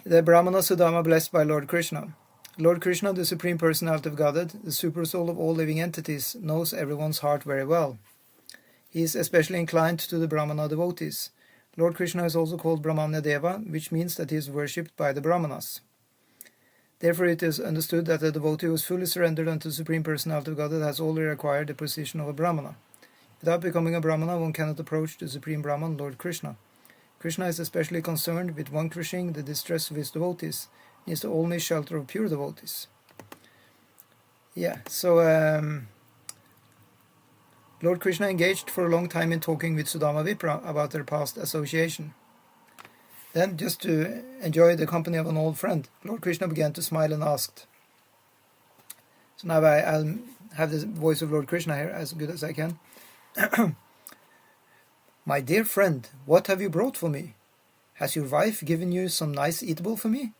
The Brahmana Sudāmā blessed by Lord Krishna. Lord Krishna, the Supreme Personality of Godhead, the Supersoul of all living entities, knows everyone's heart very well. He is especially inclined to the Brahmana devotees. Lord Krishna is also called Brahmanya Deva, which means that he is worshipped by the Brahmanas. Therefore it is understood that a devotee who is fully surrendered unto the Supreme Personality of Godhead has already acquired the position of a Brahmana. Without becoming a Brahmana, one cannot approach the Supreme Brahman, Lord Krishna. Krishna is especially concerned with vanquishing the distress of his devotees. He is the only shelter of pure devotees. Lord Krishna engaged for a long time in talking with Sudāmā Vipra about their past association. Then, just to enjoy the company of an old friend, Lord Krishna began to smile and asked. So now I'll have the voice of Lord Krishna here as good as I can. My dear friend, what have you brought for me? Has your wife given you some nice eatable for me?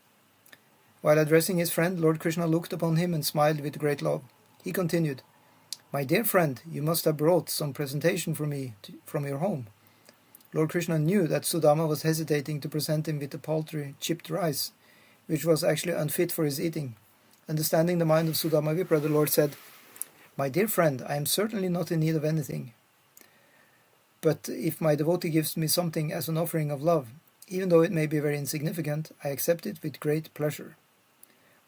While addressing his friend, Lord Krishna looked upon him and smiled with great love. He continued, My dear friend, you must have brought some presentation for me from your home. Lord Krishna knew that Sudāmā was hesitating to present him with the paltry chipped rice, which was actually unfit for his eating. Understanding the mind of Sudāmā Vipra, the Lord said, My dear friend, I am certainly not in need of anything. But if my devotee gives me something as an offering of love, even though it may be very insignificant, I accept it with great pleasure.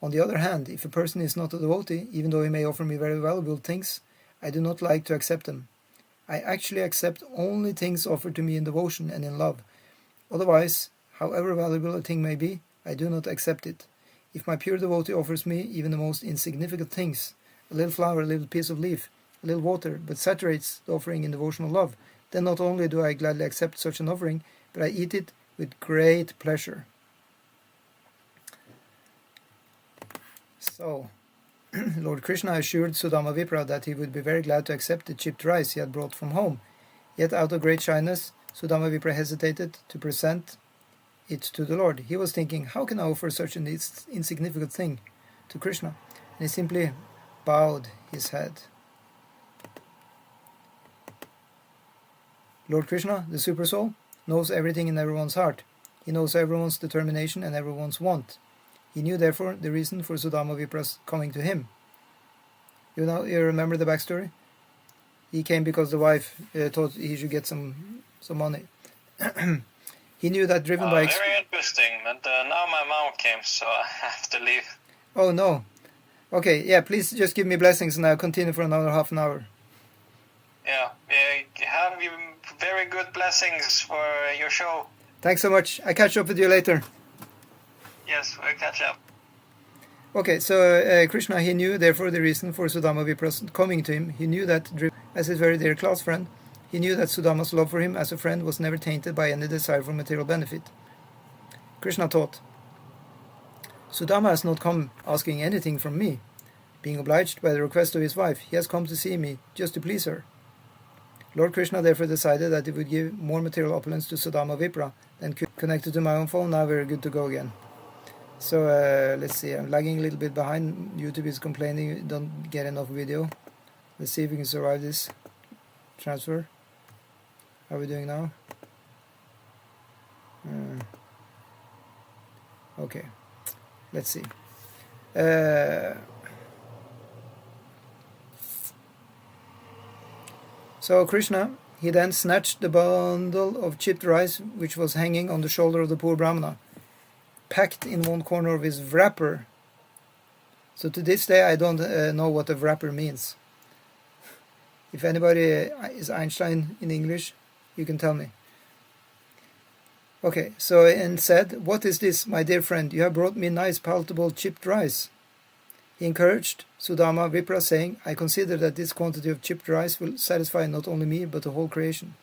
On the other hand, if a person is not a devotee, even though he may offer me very valuable things, I do not like to accept them. I actually accept only things offered to me in devotion and in love. Otherwise, however valuable a thing may be, I do not accept it. If my pure devotee offers me even the most insignificant things, a little flower, a little piece of leaf, a little water, but saturates the offering in devotional love, then not only do I gladly accept such an offering, but I eat it with great pleasure. So, Lord Krishna assured Sudāmā Vipra that he would be very glad to accept the chipped rice he had brought from home. Yet out of great shyness, Sudāmā Vipra hesitated to present it to the Lord. He was thinking, how can I offer such an insignificant thing to Krishna? And he simply bowed his head. Lord Krishna, the Supersoul, knows everything in everyone's heart. He knows everyone's determination and everyone's want. He knew, therefore, the reason for Sudāmā Vipra's coming to him. You remember the backstory? He came because the wife thought he should get some money. He knew that driven by... Very interesting, but now my mom came, so I have to leave. Oh, no. Okay, yeah, please just give me blessings and I'll continue for another half an hour. Yeah, have you very good blessings for your show. Thanks so much. I catch up with you later. Yes, we'll catch up. Okay, so Krishna, he knew, therefore, the reason for Sudāmā Vipra's coming to him. He knew that, as his very dear class friend, he knew that Sudāma's love for him as a friend was never tainted by any desire for material benefit. Krishna thought, Sudāmā has not come asking anything from me. Being obliged by the request of his wife, he has come to see me just to please her. Lord Krishna therefore decided that he would give more material opulence to Sudāmā Vipra than connected to my own phone. Now we're good to go again. So let's see, I'm lagging a little bit behind. YouTube is complaining you don't get enough video. Let's see if we can survive this transfer. How are we doing now? Okay, let's see. So Krishna, he then snatched the bundle of chipped rice which was hanging on the shoulder of the poor Brahmana, packed in one corner of his wrapper. So to this day I don't know what a wrapper means. If anybody is Einstein in English, you can tell me. Okay, so and said, "What is this, my dear friend? You have brought me nice palatable chipped rice." He encouraged Sudāmā Vipra, saying, "I consider that this quantity of chipped rice will satisfy not only me, but the whole creation."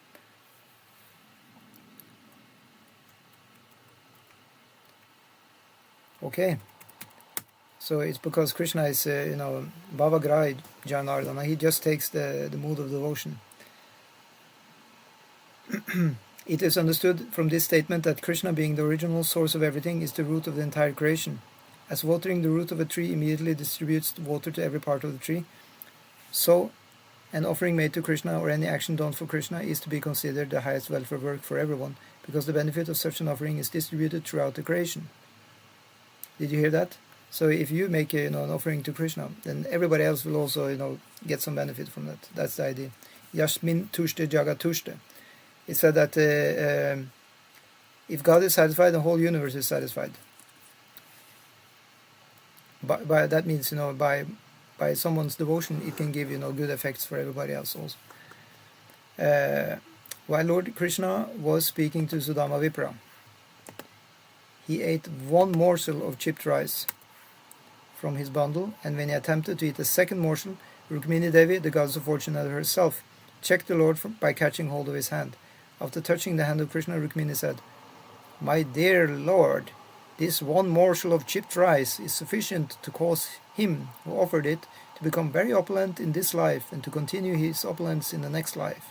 Okay, so it's because Krishna is, Bhavagrahi Janardana. He just takes the mood of devotion. It is understood from this statement that Krishna, being the original source of everything, is the root of the entire creation. As watering the root of a tree immediately distributes water to every part of the tree, so an offering made to Krishna or any action done for Krishna is to be considered the highest welfare work for everyone, because the benefit of such an offering is distributed throughout the creation. Did you hear that? So if you make an offering to Krishna, then everybody else will also get some benefit from that. That's the idea. Yasmin tushte jagat tushte. It said that if God is satisfied, the whole universe is satisfied. By that means by someone's devotion, it can give good effects for everybody else also. While Lord Krishna was speaking to Sudāmā Vipra, he ate one morsel of chipped rice from his bundle, and when he attempted to eat a second morsel, Rukmini Devi, the goddess of fortune herself, checked the Lord by catching hold of his hand. After touching the hand of Krishna, Rukmini said, "My dear Lord, this one morsel of chipped rice is sufficient to cause him who offered it to become very opulent in this life and to continue his opulence in the next life.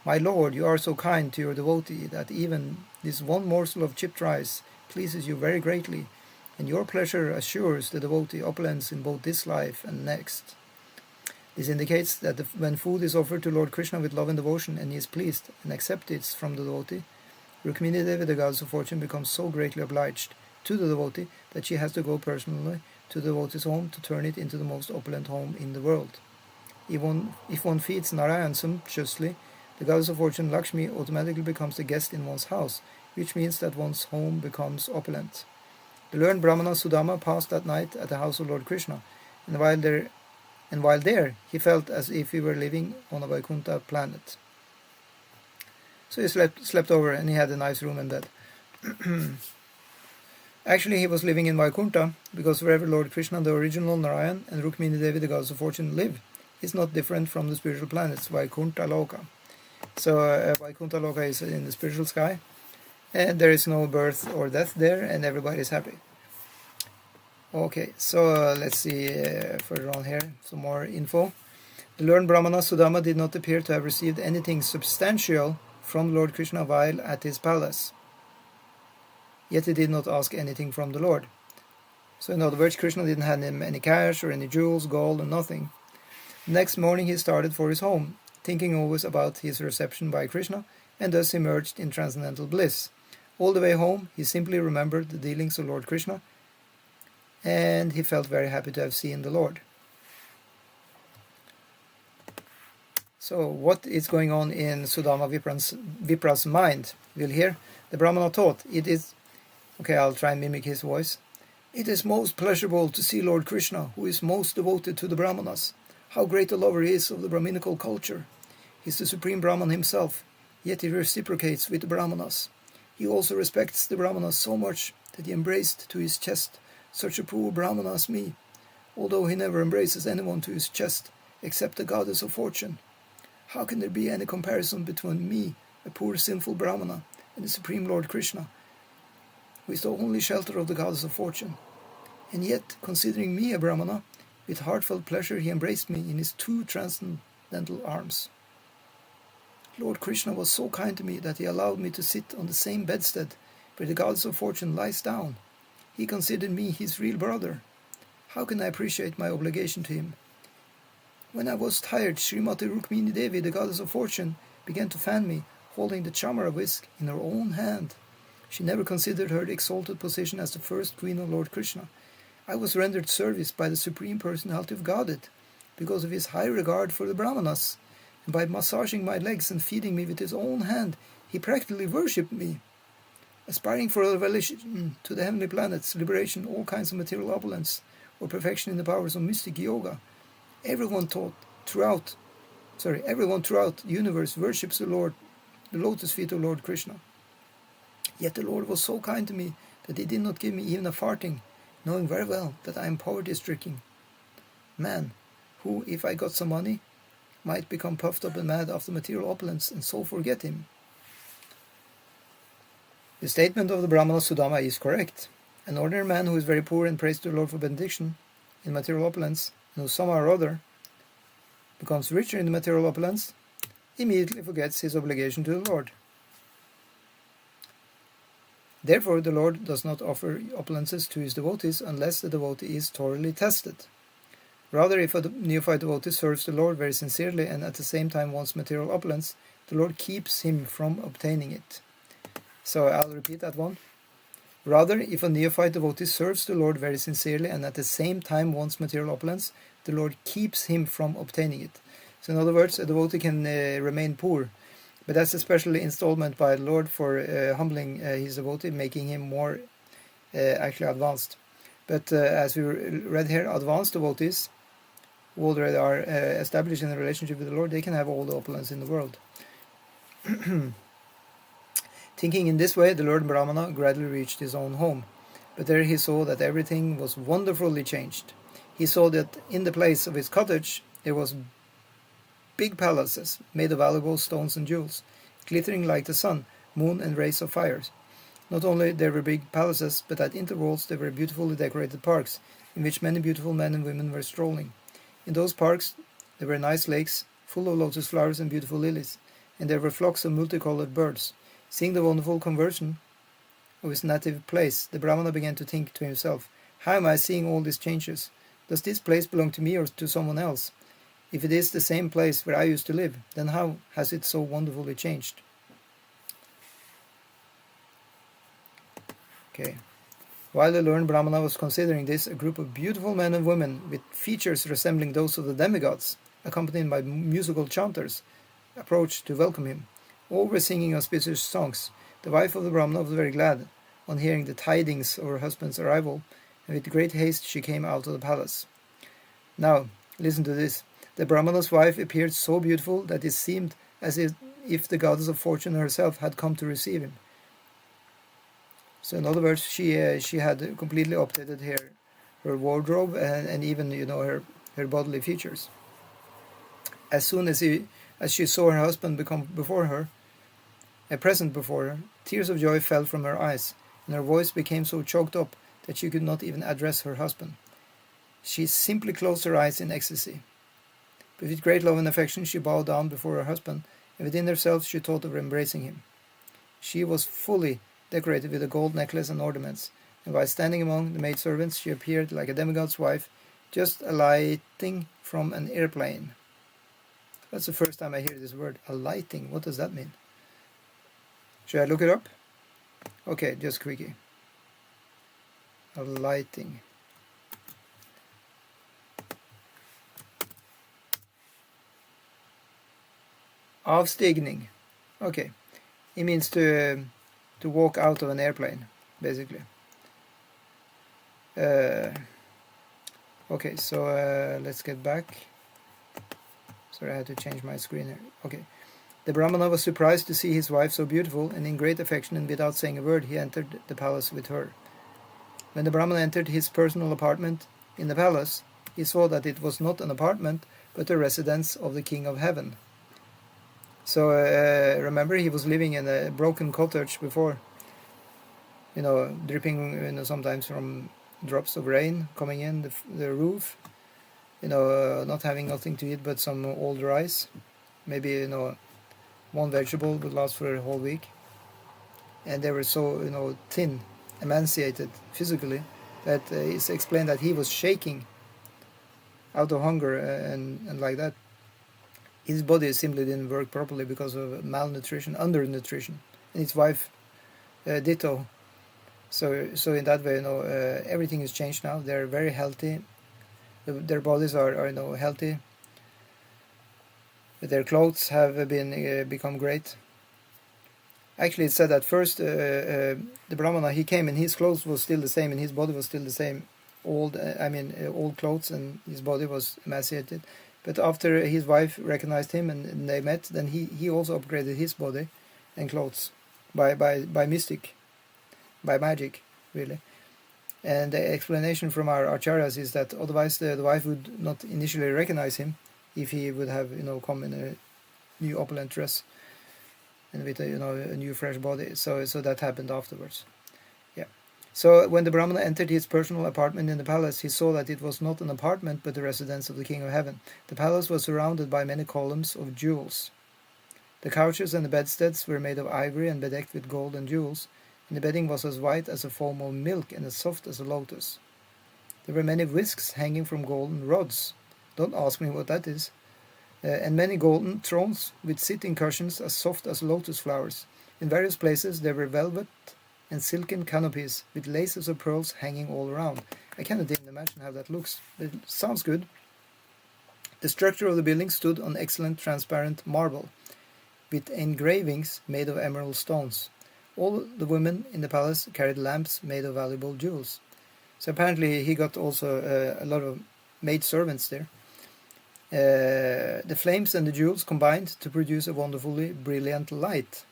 My Lord, you are so kind to your devotee that even this one morsel of chipped rice pleases you very greatly, and your pleasure assures the devotee opulence in both this life and next." This indicates that when food is offered to Lord Krishna with love and devotion, and he is pleased and accepts it from the devotee, Rukmini Devi, the goddess of fortune, becomes so greatly obliged to the devotee that she has to go personally to the devotee's home to turn it into the most opulent home in the world. If one feeds Narayan sumptuously, the goddess of fortune Lakshmi automatically becomes the guest in one's house, which means that one's home becomes opulent. The learned Brahmana Sudāmā passed that night at the house of Lord Krishna, and while there he felt as if he were living on a Vaikuntha planet. So he slept over, and he had a nice room and bed. Actually, he was living in Vaikuntha, because wherever Lord Krishna, the original Narayan, and Rukmini Devi, the goddess of fortune, live, is not different from the spiritual planets, Vaikuntha Loka. So Vaikuntha Loka is in the spiritual sky, and there is no birth or death there, and everybody is happy. Okay, so let's see further on here, some more info. The learned Brahmana Sudāmā did not appear to have received anything substantial from Lord Krishna while at his palace. Yet he did not ask anything from the Lord. So in other words, Krishna didn't hand him any cash or any jewels, gold, or nothing. Next morning he started for his home, thinking always about his reception by Krishna, and thus emerged in transcendental bliss. All the way home, he simply remembered the dealings of Lord Krishna, and he felt very happy to have seen the Lord. So what is going on in Sudāmā Vipra's mind? We'll hear. The Brahmana taught, I'll try and mimic his voice. "It is most pleasurable to see Lord Krishna, who is most devoted to the Brahmanas. How great a lover he is of the Brahminical culture. He is the supreme Brahman himself, yet he reciprocates with the Brahmanas. He also respects the Brahmanas so much that he embraced to his chest such a poor Brahmana as me, although he never embraces anyone to his chest except the goddess of fortune. How can there be any comparison between me, a poor sinful Brahmana, and the Supreme Lord Krishna, who is the only shelter of the goddess of fortune? And yet, considering me a Brahmana, with heartfelt pleasure he embraced me in his two transcendental arms. Lord Krishna was so kind to me that he allowed me to sit on the same bedstead where the goddess of fortune lies down. He considered me his real brother. How can I appreciate my obligation to him? When I was tired, Srimati Rukmini Devi, the goddess of fortune, began to fan me, holding the chamara whisk in her own hand. She never considered her exalted position as the first queen of Lord Krishna. I was rendered service by the Supreme Personality of Godhead because of his high regard for the Brahmanas, and by massaging my legs and feeding me with his own hand, he practically worshipped me. Aspiring for elevation to the heavenly planets, liberation, all kinds of material opulence, or perfection in the powers of mystic yoga, everyone throughout the universe worships the Lord, the lotus feet of Lord Krishna. Yet the Lord was so kind to me that he did not give me even a farthing, knowing very well that I am poverty-stricken man, who, if I got some money, might become puffed up and mad after material opulence and so forget him. The statement of the Brahmana Sudāmā is correct. An ordinary man who is very poor and prays to the Lord for benediction in material opulence, and who somehow or other becomes richer in the material opulence, immediately forgets his obligation to the Lord. Therefore, the Lord does not offer opulences to his devotees unless the devotee is thoroughly tested. Rather, if a neophyte devotee serves the Lord very sincerely and at the same time wants material opulence, the Lord keeps him from obtaining it. So I'll repeat that one. Rather, if a neophyte devotee serves the Lord very sincerely and at the same time wants material opulence, the Lord keeps him from obtaining it. So in other words, a devotee can remain poor, but that's a special installment by the Lord for humbling his devotee, making him more actually advanced. But as we read here, advanced devotees who already are established in a relationship with the Lord, they can have all the opulence in the world. Thinking in this way, the Lord Brahmana gradually reached his own home, but there he saw that everything was wonderfully changed. He saw that in the place of his cottage there was big palaces made of valuable stones and jewels, glittering like the sun, moon, and rays of fires. Not only there were big palaces, but at intervals there were beautifully decorated parks, in which many beautiful men and women were strolling. In those parks there were nice lakes, full of lotus flowers and beautiful lilies, and there were flocks of multicolored birds. Seeing the wonderful conversion of his native place, the Brahmana began to think to himself, "How am I seeing all these changes? Does this place belong to me or to someone else? If it is the same place where I used to live, then how has it so wonderfully changed?" Okay. While the learned Brahmana was considering this, a group of beautiful men and women with features resembling those of the demigods, accompanied by musical chanters, approached to welcome him. All were singing auspicious songs. The wife of the Brahmana was very glad on hearing the tidings of her husband's arrival, and with great haste she came out of the palace. Now, listen to this. The Brahmana's wife appeared so beautiful that it seemed as if the goddess of fortune herself had come to receive him. So in other words, she had completely updated her wardrobe and even her bodily features. As soon as she saw her husband become present before her, tears of joy fell from her eyes, and her voice became so choked up that she could not even address her husband. She simply closed her eyes in ecstasy. But with great love and affection she bowed down before her husband, and within herself she thought of embracing him. She was fully decorated with a gold necklace and ornaments, and while standing among the maidservants she appeared like a demigod's wife, just alighting from an airplane. That's the first time I hear this word, alighting. What does that mean? Should I look it up? Okay, just quickie. Alighting. Avstigning. Okay. It means to walk out of an airplane, basically. Okay, so let's get back. Sorry, I had to change my screen here. Okay. The Brahmana was surprised to see his wife so beautiful, and in great affection and without saying a word he entered the palace with her. When the Brahmana entered his personal apartment in the palace, he saw that it was not an apartment, but a residence of the King of Heaven. So remember, he was living in a broken cottage before, dripping sometimes from drops of rain coming in the roof, not having nothing to eat but some old rice, maybe one vegetable would last for a whole week, and they were so thin, emaciated physically, that it's explained that he was shaking out of hunger and like that. His body simply didn't work properly because of malnutrition, undernutrition, and his wife ditto. So in that way, everything is changed now. They're very healthy. Their bodies are healthy. Their clothes have become great. Actually, it said that first the Brahmana, he came and his clothes was still the same and his body was still the same. Old clothes, and his body was emaciated. But after his wife recognized him and they met, then he also upgraded his body and clothes by magic, really. And the explanation from our acharyas is that otherwise the wife would not initially recognize him if he would have come in a new opulent dress and with a new fresh body. So that happened afterwards. Yeah. So when the Brahmana entered his personal apartment in the palace, he saw that it was not an apartment but the residence of the King of Heaven. The palace was surrounded by many columns of jewels. The couches and the bedsteads were made of ivory and bedecked with gold and jewels, and the bedding was as white as a foam of milk and as soft as a lotus. There were many whisks hanging from golden rods. Don't ask me what that is. And many golden thrones with sitting cushions as soft as lotus flowers. In various places there were velvet and silken canopies with laces of pearls hanging all around. I cannot even imagine how that looks, but it sounds good. The structure of the building stood on excellent transparent marble, with engravings made of emerald stones. All the women in the palace carried lamps made of valuable jewels. So apparently he got also a lot of maid servants there. The flames and the jewels combined to produce a wonderfully brilliant light.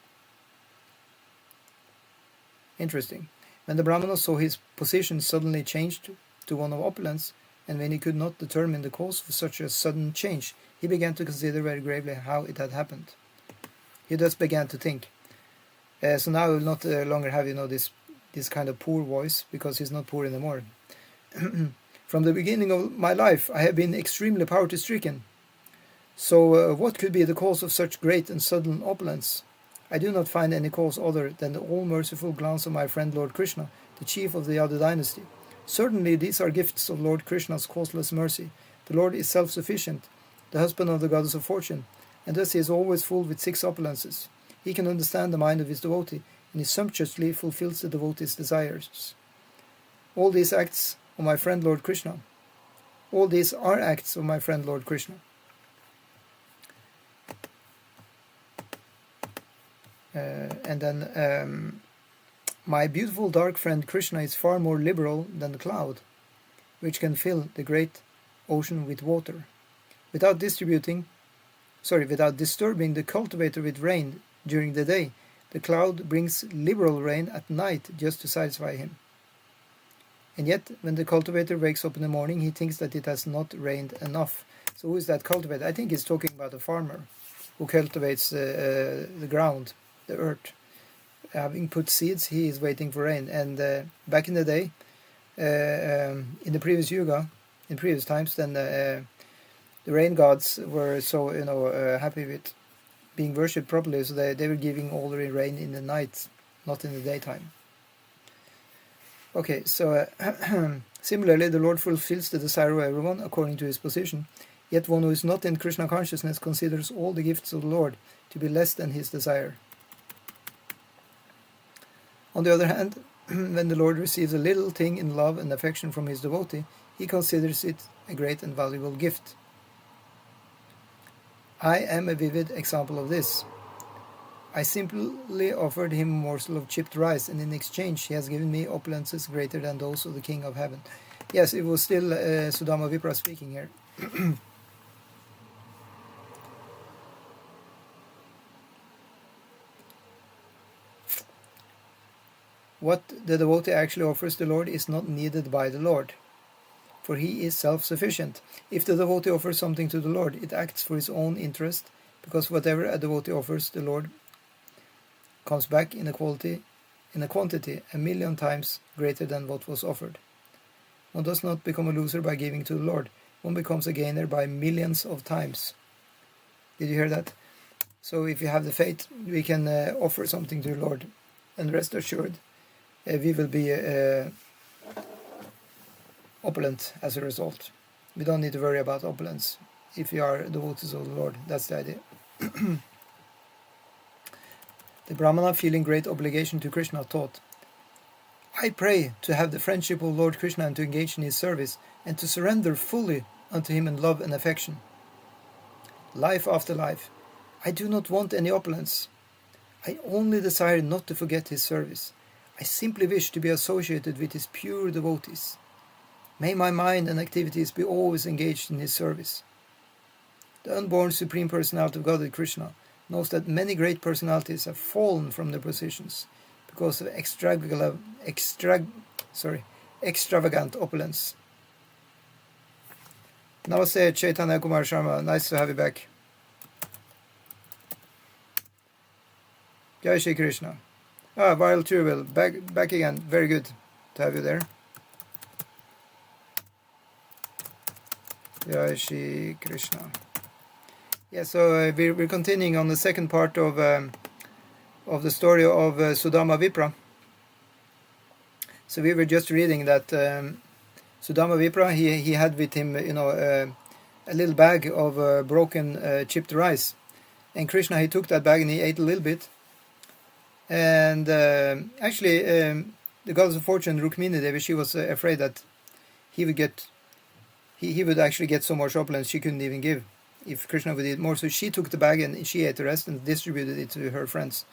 Interesting. When the Brahmana saw his position suddenly changed to one of opulence, and when he could not determine the cause for such a sudden change, he began to consider very gravely how it had happened. He thus began to think. So now I will not longer have, this kind of poor voice, because he's not poor anymore. From the beginning of my life, I have been extremely poverty-stricken. So what could be the cause of such great and sudden opulence? I do not find any cause other than the all-merciful glance of my friend Lord Kṛṣṇa, the chief of the Yadu dynasty. Certainly these are gifts of Lord Krishna's causeless mercy. The Lord is self-sufficient, the husband of the goddess of fortune, and thus he is always full with 6 opulences. He can understand the mind of his devotee, and he sumptuously fulfills the devotee's desires. All these acts of my friend Lord Kṛṣṇa. All these are acts of my friend Lord Kṛṣṇa. And then my beautiful dark friend Kṛṣṇa is far more liberal than the cloud, which can fill the great ocean with water. Without disturbing the cultivator with rain during the day, the cloud brings liberal rain at night just to satisfy him. And yet, when the cultivator wakes up in the morning, he thinks that it has not rained enough. So who is that cultivator? I think he's talking about a farmer who cultivates the ground, the earth. Having put seeds, he is waiting for rain. And back in the day, in the previous yuga, in previous times, then the rain gods were so happy with being worshipped properly, so they were giving all the rain in the night, not in the daytime. Okay, so similarly, the Lord fulfills the desire of everyone according to his position. Yet one who is not in Krishna consciousness considers all the gifts of the Lord to be less than his desire. On the other hand, when the Lord receives a little thing in love and affection from his devotee, he considers it a great and valuable gift. I am a vivid example of this. I simply offered him a morsel of chipped rice, and in exchange he has given me opulences greater than those of the King of Heaven. Yes, it was still Sudāmā Vipra speaking here. What the devotee actually offers the Lord is not needed by the Lord, for he is self-sufficient. If the devotee offers something to the Lord, it acts for his own interest, because whatever a devotee offers the Lord comes back in a quantity 1,000,000 times greater than what was offered. One does not become a loser by giving to the Lord. One becomes a gainer by millions of times. Did you hear that? So if you have the faith, we can offer something to the Lord, and rest assured, we will be opulent as a result. We don't need to worry about opulence if we are devotees of the Lord. That's the idea. The Brahmana, feeling great obligation to Krishna, taught, I pray to have the friendship of Lord Krishna and to engage in his service, and to surrender fully unto him in love and affection. Life after life, I do not want any opulence. I only desire not to forget his service. I simply wish to be associated with his pure devotees. May my mind and activities be always engaged in his service. The unborn Supreme Personality of Godhead Krishna knows that many great personalities have fallen from their positions because of extravagant opulence. Namaste, Chaitanya Kumar Sharma. Nice to have you back. Jai Shri Krishna. Viral Turville, back again. Very good to have you there. Jai Shri Krishna. Yeah, so we're continuing on the second part of the story of Sudāmā Vipra. So we were just reading that Sudāmā Vipra, he had with him, a little bag of broken chipped rice, and Krishna, he took that bag and he ate a little bit. And actually, the goddess of fortune, Rukmini Devi, she was afraid that he would actually get so much opulence she couldn't even give if Krishna would eat more. So she took the bag and she ate the rest and distributed it to her friends.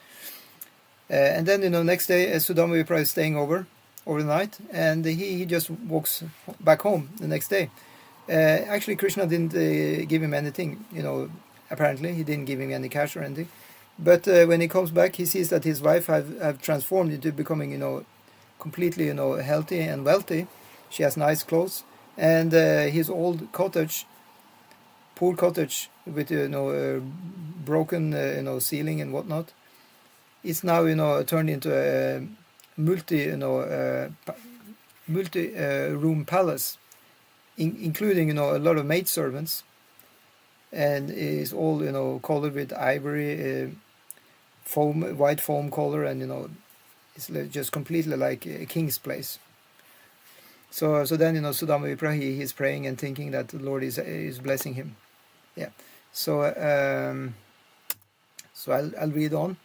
And then, next day, Sudāmā Vipra is staying over the night, and he just walks back home the next day. Actually, Krishna didn't give him anything, apparently. He didn't give him any cash or anything. But when he comes back, he sees that his wife have transformed into becoming, completely, healthy and wealthy. She has nice clothes. And his old cottage, poor cottage with, broken, ceiling and whatnot, is now, turned into a multi-room palace, including, a lot of maidservants, and is all, colored with ivory, white foam color, and, it's just completely like a king's place. So then, Sudāmā Vipra, he is praying and thinking that the Lord is blessing him. Yeah. So I'll read on.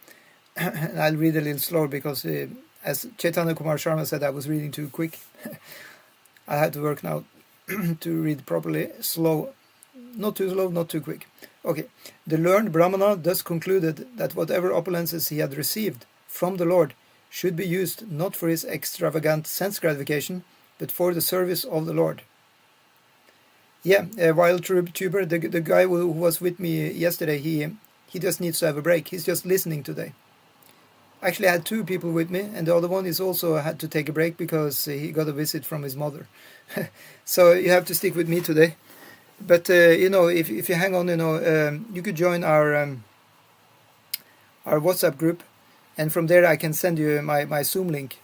And I'll read a little slower because, as Chaitanya Kumar Sharma said, I was reading too quick. I had to work now to read properly, slow, not too slow, not too quick. Okay. The learned Brahmana thus concluded that whatever opulences he had received from the Lord should be used not for his extravagant sense gratification, but for the service of the Lord. Yeah, Wild Tuber, the guy who was with me yesterday, he just needs to have a break. He's just listening today. Actually, I had two people with me, and the other one is also had to take a break because he got a visit from his mother. So you have to stick with me today. But if you hang on, you could join our WhatsApp group, and from there I can send you my Zoom link,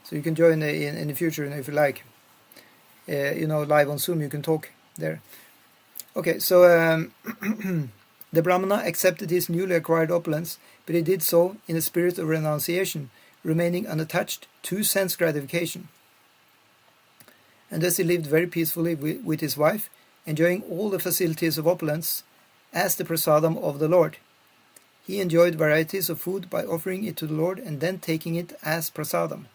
so you can join in the future, if you like. Live on Zoom, you can talk there. Okay, so the Brahmana accepted his newly acquired opulence, but he did so in a spirit of renunciation, remaining unattached to sense gratification. And thus he lived very peacefully with his wife, enjoying all the facilities of opulence as the prasadam of the Lord. He enjoyed varieties of food by offering it to the Lord and then taking it as prasadam.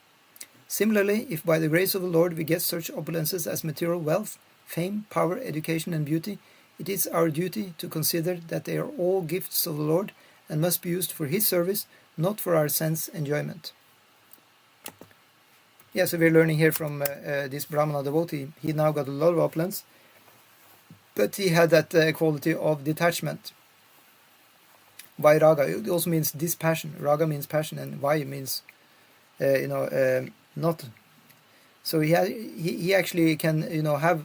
Similarly, if by the grace of the Lord we get such opulences as material wealth, fame, power, education, and beauty, it is our duty to consider that they are all gifts of the Lord and must be used for His service, not for our sense enjoyment. Yeah, so we're learning here from this Brahmana devotee. He now got a lot of opulence, but he had that quality of detachment. Vairaga, it also means dispassion. Raga means passion, and Vai means, not. So he actually can, have,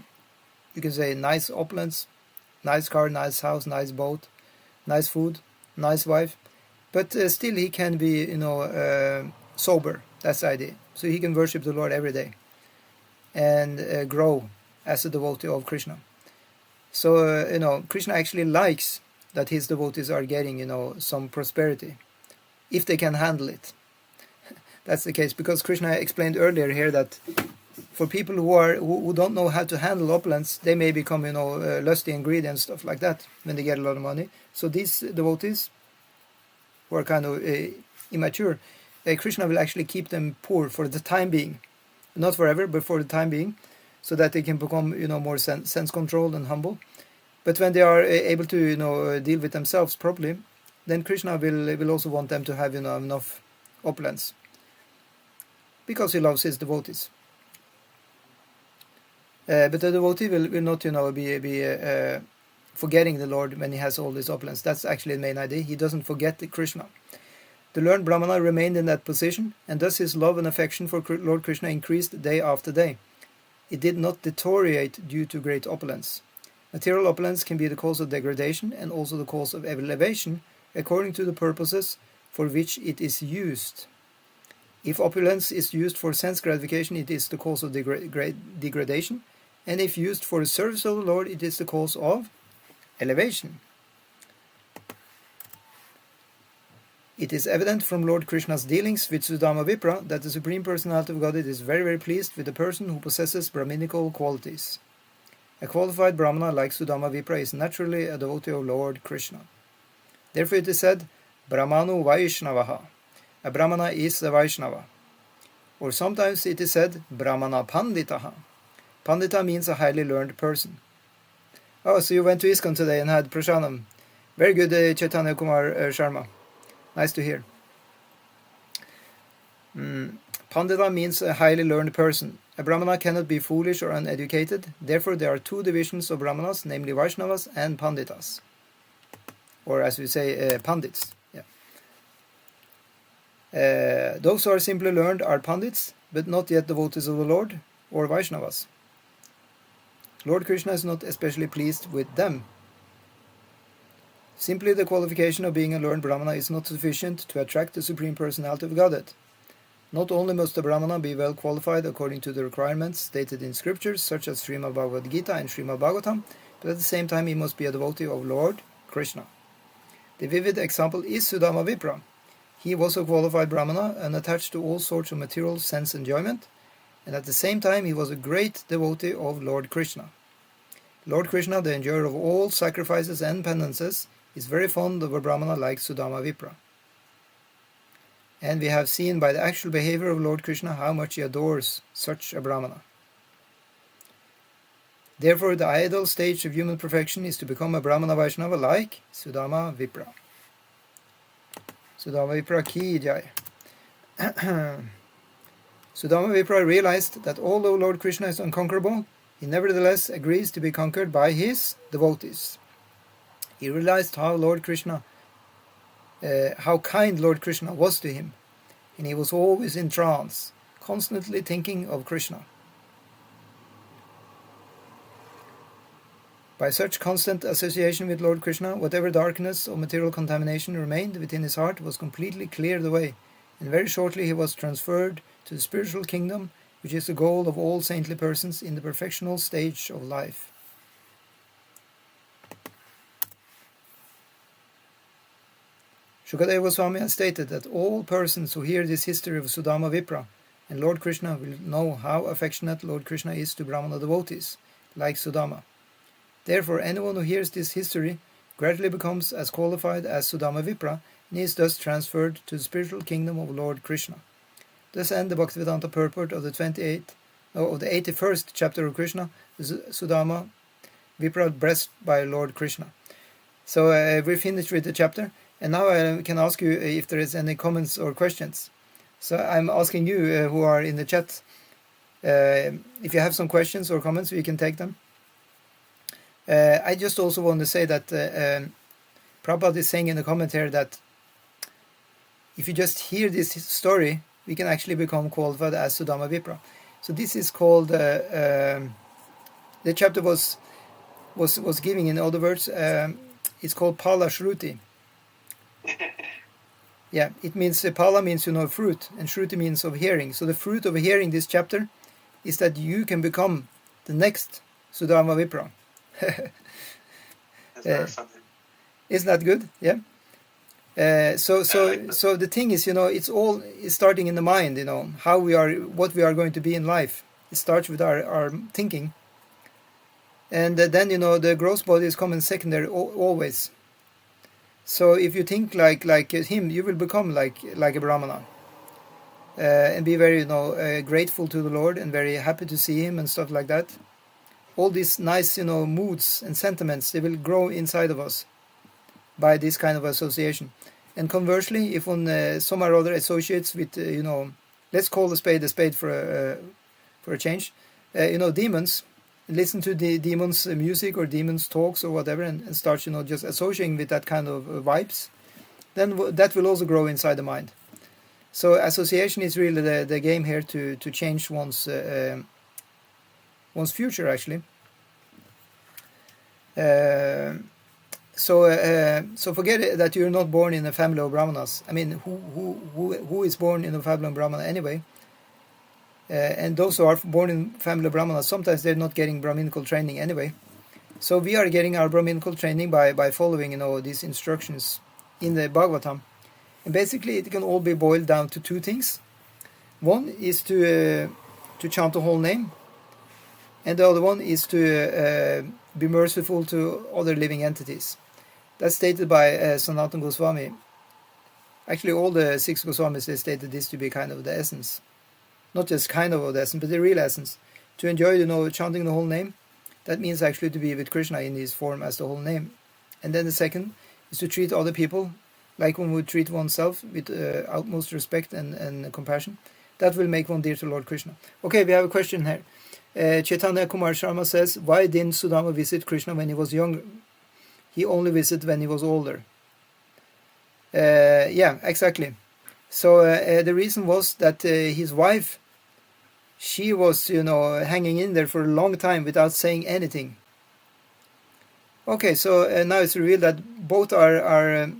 you can say, nice opulence, nice car, nice house, nice boat, nice food, nice wife, but still he can be, sober. That's the idea. So he can worship the Lord every day and grow as a devotee of Krishna. So, Krishna actually likes that his devotees are getting, some prosperity, if they can handle it. That's the case, because Krishna explained earlier here that for people who don't know how to handle opulence, they may become, lusty and greedy and stuff like that when they get a lot of money. So these devotees who are kind of immature, Krishna will actually keep them poor for the time being, not forever, but for the time being, so that they can become, more sense controlled and humble. But when they are able to, deal with themselves properly, then Krishna will also want them to have, enough opulence, because he loves his devotees. But the devotee will not, be forgetting the Lord when he has all this opulence. That's actually the main idea. He doesn't forget Krishna. The learned Brahmana remained in that position, and thus his love and affection for Lord Krishna increased day after day. It did not deteriorate due to great opulence. Material opulence can be the cause of degradation and also the cause of elevation, according to the purposes for which it is used. If opulence is used for sense gratification, it is the cause of degradation, and if used for the service of the Lord, it is the cause of elevation. It is evident from Lord Krishna's dealings with Sudāmā Vipra that the Supreme Personality of Godhead is very, very pleased with the person who possesses Brahminical qualities. A qualified Brahmana like Sudāmā Vipra is naturally a devotee of Lord Krishna. Therefore it is said, Brahmano Vaishnavaha, a Brahmana is a Vaishnava. Or sometimes it is said Brahmana Panditaha. Pandita means a highly learned person. Oh, so you went to Iskcon today and had Prashanam. Very good, Chaitanya Kumar Sharma. Nice to hear. Pandita means a highly learned person. A Brahmana cannot be foolish or uneducated. Therefore, there are two divisions of Brahmanas, namely Vaishnavas and Panditas. Or as we say, Pandits. Yeah. Those who are simply learned are Pandits, but not yet devotees of the Lord, or Vaishnavas. Lord Krishna is not especially pleased with them. Simply the qualification of being a learned Brahmana is not sufficient to attract the Supreme Personality of Godhead. Not only must the Brahmana be well qualified according to the requirements stated in scriptures such as Srimad Bhagavad Gita and Srimad Bhagavatam, but at the same time he must be a devotee of Lord Krishna. The vivid example is Sudāmā Vipra. He was a qualified Brahmana and attached to all sorts of material sense enjoyment, and at the same time he was a great devotee of Lord Krishna. Lord Krishna, the enjoyer of all sacrifices and penances, is very fond of a Brahmana like Sudāmā Vipra. And we have seen by the actual behavior of Lord Krishna how much he adores such a Brahmana. Therefore, the ideal stage of human perfection is to become a Brahmana Vaishnava like Sudāmā Vipra. Sudāmā Vipra ki jai. Sudāmā Vipra realized that although Lord Krishna is unconquerable, he nevertheless agrees to be conquered by his devotees. He realized how kind Lord Krishna was to him, and he was always in trance, constantly thinking of Krishna. By such constant association with Lord Krishna, whatever darkness or material contamination remained within his heart was completely cleared away, and very shortly he was transferred to the spiritual kingdom, which is the goal of all saintly persons in the perfectional stage of life. Shukadeva Goswami has stated that all persons who hear this history of Sudāmā Vipra and Lord Krishna will know how affectionate Lord Krishna is to Brahmana devotees, like Sudāmā. Therefore, anyone who hears this history gradually becomes as qualified as Sudāmā Vipra and is thus transferred to the spiritual kingdom of Lord Krishna. Thus end the Bhaktivedanta purport of the 81st chapter of Krishna, Sudāmā Vipra blessed by Lord Krishna. So we're finished with the chapter. And now I can ask you if there is any comments or questions. So I'm asking you who are in the chat, if you have some questions or comments, we can take them. I just also want to say that Prabhupada is saying in the comment here that if you just hear this story, we can actually become qualified as Sudāmā Vipra. So this is called, the chapter was giving, in other words, it's called Pala Shruti. Yeah, it means Pala means fruit, and Shruti means of hearing. So the fruit of hearing this chapter is that you can become the next Sudāmā Vipra. That's very funny. Isn't that good? Yeah. So the thing is, it's starting in the mind. How we are, what we are going to be in life. It starts with our thinking, and then the gross body is coming secondary always. So if you think like him, you will become like a Brahmana, and be very grateful to the Lord and very happy to see him and stuff like that. All these nice moods and sentiments, they will grow inside of us by this kind of association. And conversely, if one some or other associates with let's call a spade for a change, demons. Listen to the demons' music or demons' talks or whatever, and start just associating with that kind of vibes, then that will also grow inside the mind. So association is really the game here to change one's future, actually. So forget it, that you're not born in a family of Brahmanas. I mean, who is born in a family of Brahmana anyway? And those who are born in family of Brahmanas, sometimes they're not getting Brahminical training anyway. So we are getting our Brahminical training by following these instructions in the Bhagavatam. And basically it can all be boiled down to two things. One is to chant the whole name, and the other one is to be merciful to other living entities. That's stated by Sanatana Goswami. Actually, all the 6 Goswamis, they stated this to be kind of the essence. Not just kind of the essence, but the real essence. To enjoy, chanting the whole name, that means actually to be with Krishna in his form as the whole name. And then the second is to treat other people like one would treat oneself, with utmost respect and compassion. That will make one dear to Lord Krishna. Okay, we have a question here. Chaitanya Kumar Sharma says, why didn't Sudāmā visit Krishna when he was young? He only visited when he was older. Yeah, exactly. So the reason was that his wife, she was, hanging in there for a long time without saying anything. Okay, so now it's revealed that both are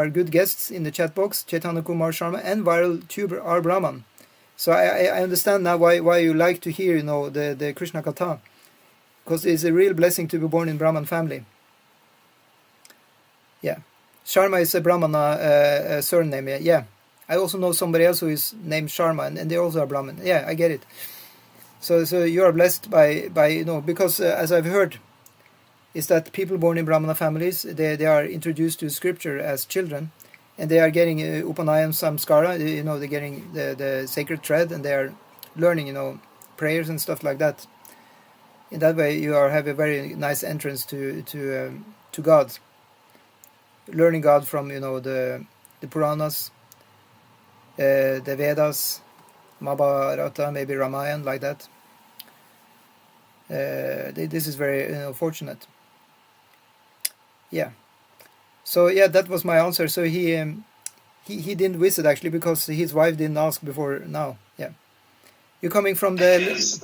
good guests in the chat box. Chaitanya Kumar Sharma and Viral Tuber are Brahman. So I understand now why you like to hear, the Krishna Katha, because it's a real blessing to be born in Brahman family. Yeah, Sharma is a Brahmana surname. Yeah, I also know somebody else who is named Sharma, and they also are Brahman. Yeah, I get it. So you are blessed by because as I've heard, is that people born in Brahmana families, they are introduced to scripture as children, and they are getting Upanayam Samskara, they're getting the sacred thread, and they are learning, prayers and stuff like that. In that way, you have a very nice entrance to God. Learning God from, the Puranas, the Vedas, Mahabharata, maybe Ramayana, like that. This is very fortunate. Yeah. So yeah, that was my answer. So he didn't visit actually because his wife didn't ask before now. Yeah. You're coming from the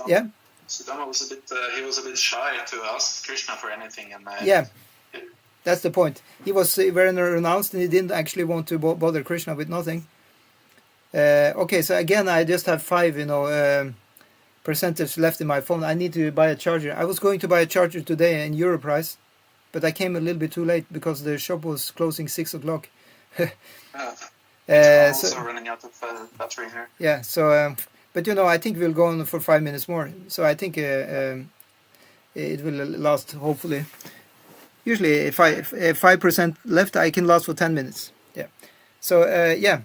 yeah. Sudāmā was he was a bit shy to ask Krishna for anything, and yeah. That's the point. He was very renounced, and he didn't actually want to bother Krishna with nothing. Okay, so again, I just have 5 percentage left in my phone. I need to buy a charger. I was going to buy a charger today in Euro price, but I came a little bit too late because the shop was closing 6 o'clock. I'm also running out of battery here. Yeah, so but I think we'll go on for 5 minutes more. So I think it will last, hopefully. Usually, if 5% left, I can last for 10 minutes. Yeah. So yeah.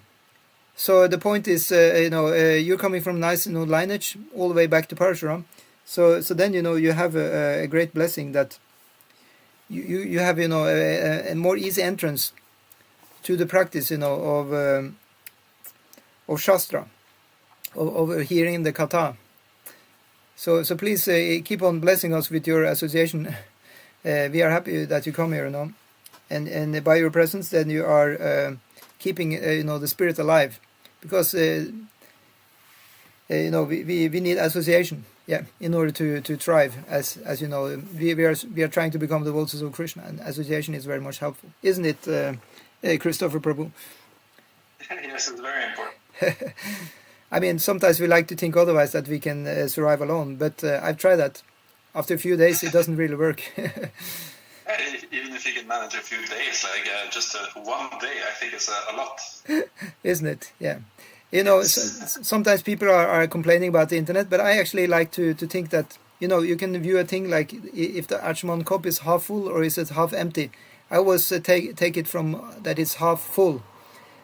So the point is, you're coming from nice, lineage all the way back to Parashuram. So then you have a great blessing that you have a more easy entrance to the practice of Shastra, of hearing the Katha. So please keep on blessing us with your association. We are happy that you come here, and by your presence, then you are keeping the spirit alive, because we need association, in order to thrive. As you know, we are trying to become the devotees of Krishna, and association is very much helpful, isn't it, Christopher Prabhu? Yes, it's very important. I mean, sometimes we like to think otherwise, that we can survive alone, but I've tried that. After a few days, it doesn't really work. Even if you can manage a few days, like just one day, I think it's a lot. Isn't it? Yeah. Sometimes people are complaining about the internet, but I actually like to think that, you can view a thing like if the Achman cup is half full or is it half empty. I always take it from that it's half full.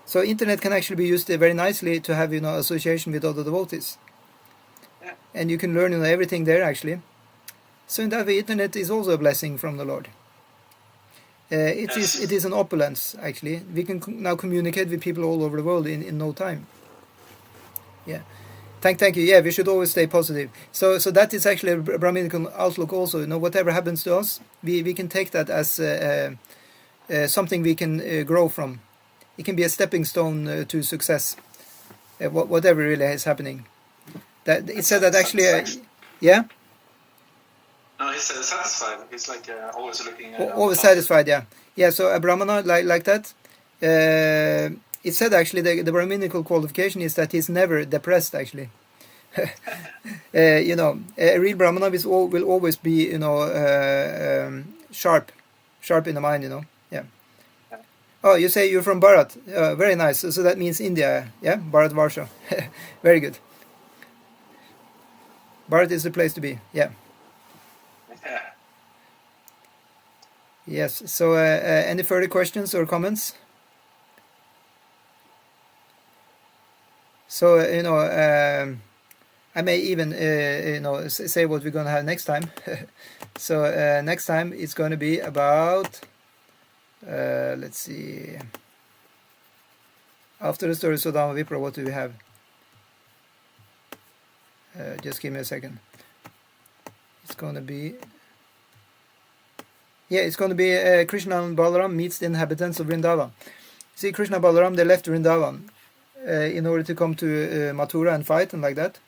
So internet can actually be used very nicely to have, association with other devotees. Yeah. And you can learn everything there actually. So in that way, internet is also a blessing from the Lord. It is an opulence, actually. We can now communicate with people all over the world in no time. Yeah. Thank you. Yeah, we should always stay positive. So that is actually a Brahminical outlook also. Whatever happens to us, we can take that as something we can grow from. It can be a stepping stone to success, whatever really is happening. That it said that actually, yeah. No, he's satisfied. He's like always looking. Always satisfied, yeah. Yeah, so a Brahmana like that. It said actually the Brahminical qualification is that he's never depressed. Actually, a real Brahmana will always be sharp in the mind. Yeah. Oh, you say you're from Bharat. Very nice. So that means India. Yeah, Bharat Varsha. Very good. Bharat is the place to be. Yeah. Yes. So, any further questions or comments? So I may even say what we're going to have next time. So next time it's going to be about let's see, after the story of Sudāmā Vipra, what do we have? Just give me a second. It's going to be Krishna and Balaram meets the inhabitants of Vrindavan. See, Krishna and Balaram, they left Vrindavan in order to come to Mathura and fight and like that.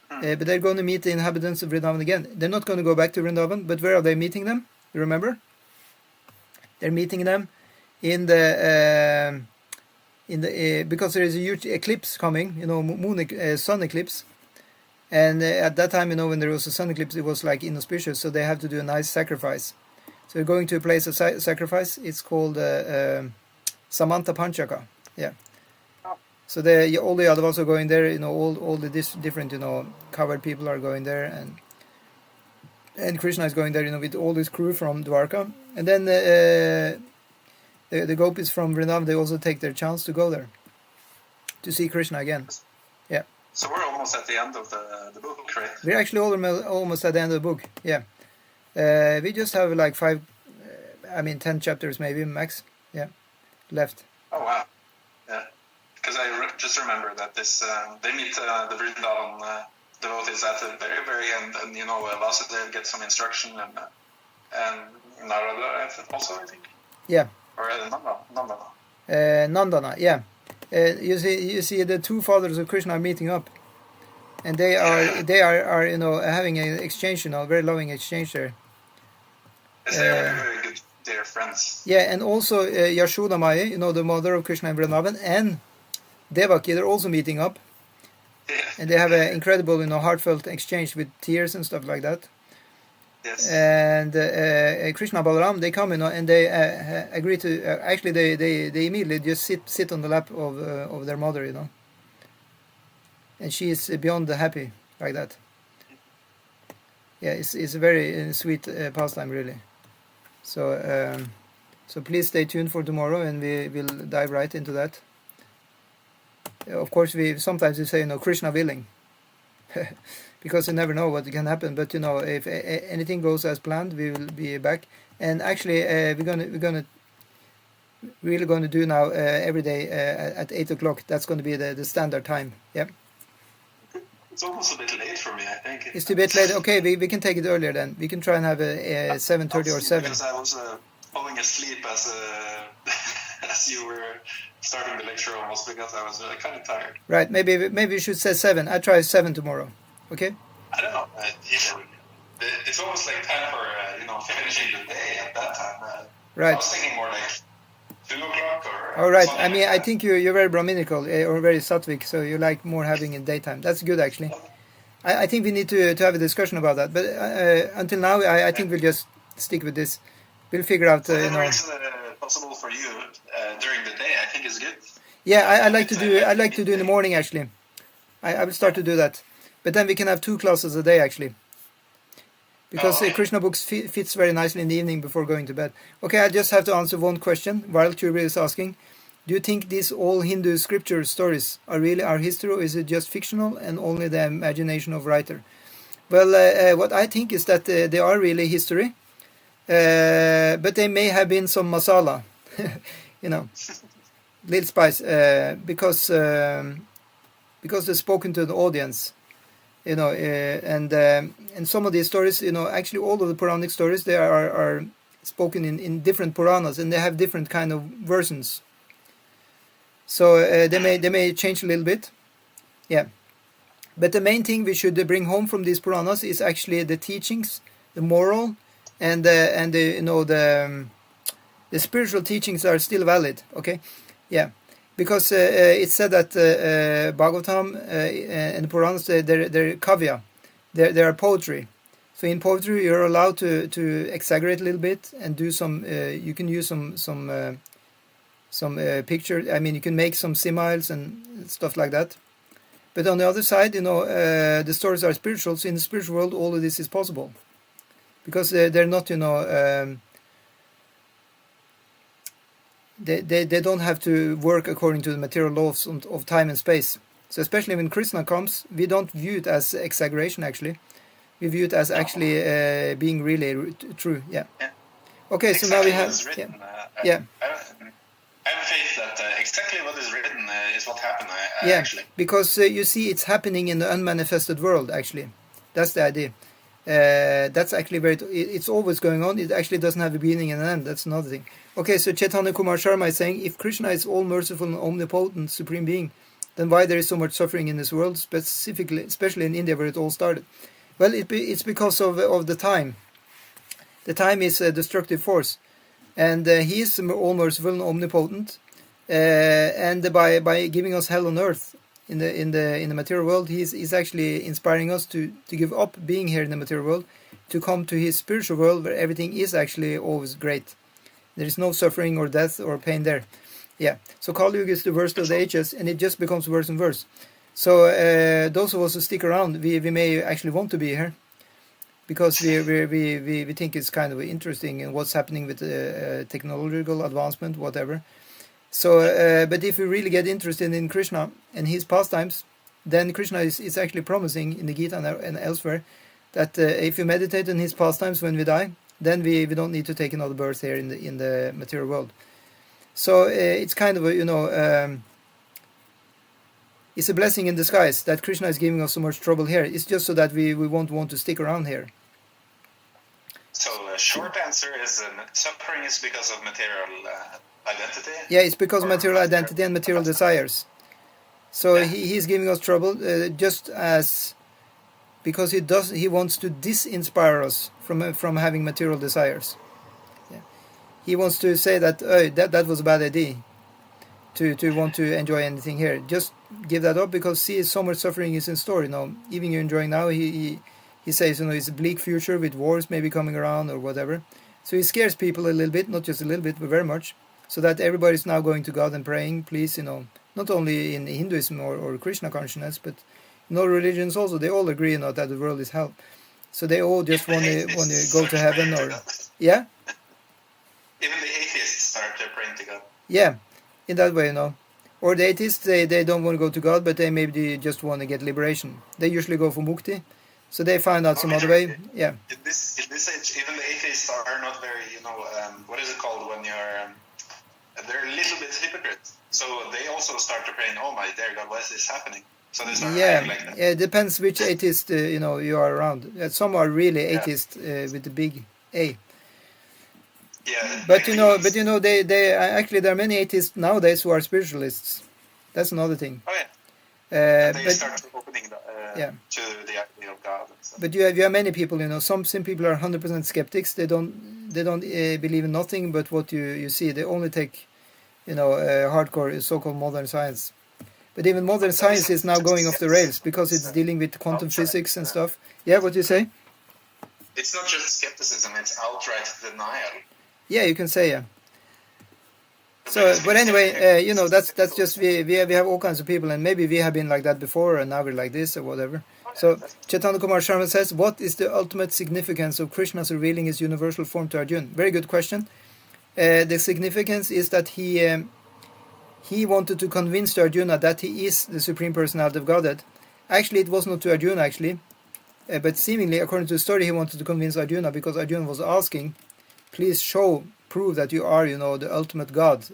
But they're going to meet the inhabitants of Vrindavan again. They're not going to go back to Vrindavan, but where are they meeting them? You remember? They're meeting them in the because there is a huge eclipse coming, sun eclipse. And at that time, when there was a sun eclipse, it was like inauspicious, so they have to do a nice sacrifice. So they're going to a place of sacrifice. It's called Samanta Panchaka. Yeah. So all the others are going there. All the different covered people are going there, and Krishna is going there, with all his crew from Dwarka. And then the gopis from Vrindavan, they also take their chance to go there to see Krishna again. Yeah. So we're almost at the end of the book, right? We're actually almost at the end of the book. Yeah. We just have like 10 chapters maybe max. Yeah. Left. Oh wow. Yeah. Because I just remember that this they meet the Vrindavan devotees at the very, very end, and Vasudeva gets some instruction, and Narada also, I think. Yeah. Or Nandana. Nandana, yeah. You see, the two fathers of Krishna are meeting up, and they are having an exchange, very loving exchange there. Yes, they are very good. They are friends. Yeah, and also Yashodamaya, the mother of Krishna in Vrindavan, and Devaki, they're also meeting up. Yeah. And they have an incredible, heartfelt exchange with tears and stuff like that. Yes. And Krishna and Balaram, they come, and they agree to. Actually, they immediately just sit on the lap of their mother, and she is beyond happy like that. Yeah, it's a very sweet pastime, really. So please stay tuned for tomorrow, and we will dive right into that. Of course, sometimes we say, Krishna willing. Because you never know what can happen, but if anything goes as planned, we will be back. And actually, we're really going to do now every day at 8 o'clock. That's going to be the standard time. Yeah. It's almost a bit late for me, I think. It's a bit late. Okay, we can take it earlier then. We can try and have a 7:30 or 7. Because I was falling asleep as you were starting the lecture almost, because I was kind of tired. Right. Maybe we should say 7. I try 7 tomorrow. Okay. I don't know. It's almost like time for finishing the day at that time. Right. I was thinking more like 2 o'clock or. All right. I mean, I think you're very Brahminical or very sattvic, so you like more having in daytime. That's good, actually. I think we need to have a discussion about that. But until now, I think we'll just stick with this. We'll figure out. Whatever is possible for you during the day, I think is good. Yeah, I like to do. I like to do in the morning, actually. I will start to do that. But then we can have 2 classes a day, actually. Because Krishnabook fits very nicely in the evening before going to bed. Okay, I just have to answer one question while Chubri is asking. Do you think these all Hindu scripture stories are really our history, or is it just fictional and only the imagination of writer? Well, what I think is that they are really history. But they may have been some masala, little spice, because they're spoken to the audience. And some of these stories, actually all of the Puranic stories, they are spoken in different Puranas, and they have different kind of versions. So they may change a little bit, yeah. But the main thing we should bring home from these Puranas is actually the teachings, the moral, and the spiritual teachings are still valid. Okay, yeah. Because it's said that Bhagavatam and the Puranas, they're kavya, they are poetry. So in poetry, you're allowed to exaggerate a little bit and do some. You can use some picture. I mean, you can make some similes and stuff like that. But on the other side, the stories are spiritual. So in the spiritual world, all of this is possible, because they're not, they don't have to work according to the material laws of time and space. So especially when Kṛṣṇa comes, we don't view it as exaggeration. Actually, we view it as actually being really true. Yeah. Okay, so now we have. Written, yeah. I have faith that exactly what is written is what happened. Actually. Because you see, it's happening in the unmanifested world. Actually, that's the idea. That's actually where it's always going on. It actually doesn't have a beginning and an end. That's another thing. Okay, so Chaitanya Kumar Sharma is saying, if Kṛṣṇa is all merciful and omnipotent supreme being, then why there is so much suffering in this world, especially in India where it all started? Well, it's because of the time. The time is a destructive force, and he is all merciful and omnipotent. And by giving us hell on earth in the material world, he's actually inspiring us to give up being here in the material world, to come to his spiritual world where everything is actually always great. There is no suffering or death or pain there. Yeah. So Kali Yuga is the worst of the ages, and it just becomes worse and worse. So those of us who stick around, we may actually want to be here, because we think it's kind of interesting in what's happening with technological advancement, whatever. So, but if we really get interested in Kṛṣṇa and his pastimes, then Kṛṣṇa is actually promising in the Gita and elsewhere that if we meditate on his pastimes when we die, then we don't need to take another birth here in the material world. So it's kind of a, it's a blessing in disguise that Kṛṣṇa is giving us so much trouble here. It's just so that we won't want to stick around here. So short answer is suffering is because of material identity? Yeah, it's because of material identity and material desires. So he's giving us trouble just as because he wants to disinspire us from having material desires. Yeah. He wants to say that that was a bad idea to want to enjoy anything here. Just give that up, because see, so much suffering is in store. Even you're enjoying now, he says it's a bleak future with wars maybe coming around or whatever. So he scares people a little bit, not just a little bit, but very much, so that everybody's now going to God and praying, please, not only in Hinduism or Krishna consciousness, but in all religions also, they all agree that the world is hell. So they all just want to go to heaven, or yeah. Even the atheists start praying to God. Yeah, in that way, Or the atheists, they don't want to go to God, but they maybe just want to get liberation. They usually go for mukti, so they find out some other way. Yeah. In this age, even the atheists are not very, what is it called when you're, they're a little bit hypocrites. So they also start to pray, oh my dear God, why is this happening? So they start praying like that. Yeah, it depends which atheist, you are around. Some are really atheist with the big A. Yeah, but they actually, there are many atheists nowadays who are spiritualists. That's another thing. Oh yeah. They start opening to the idea of God and stuff. But you have many people. Some people are 100% skeptics. They don't believe in nothing but what you see. They only take hardcore so-called modern science. But even modern science is now going off the rails because it's dealing with quantum physics and stuff. Yeah, what do you say? It's not just skepticism; it's outright denial. Yeah, you can say, yeah. So, but anyway, that's just, we have all kinds of people, and maybe we have been like that before, and now we're like this, or whatever. So, Chaitanya Kumar Sharma says, what is the ultimate significance of Krishna's revealing his universal form to Arjuna? Very good question. The significance is that he wanted to convince Arjuna that he is the Supreme Personality of Godhead. Actually, it was not to Arjuna, but seemingly, according to the story, he wanted to convince Arjuna, because Arjuna was asking, please prove that you are, the ultimate God.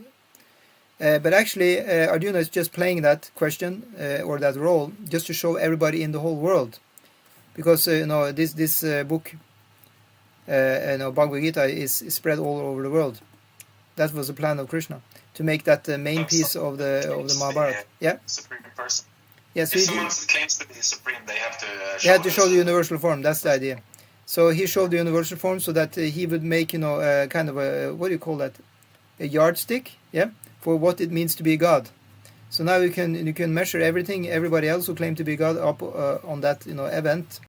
But actually, Arjuna is just playing that question or that role just to show everybody in the whole world, because this book, Bhagavad Gita, is spread all over the world. That was the plan of Kṛṣṇa, to make that the main piece of the Mahabharata. Yeah. Supreme person. Yes. If someone claims to be supreme, they have to show the universal form. That's the idea. So he showed the universal form so that he would make, kind of a, what do you call that? A yardstick, for what it means to be God. So now you can measure everybody else who claim to be God up on that, event.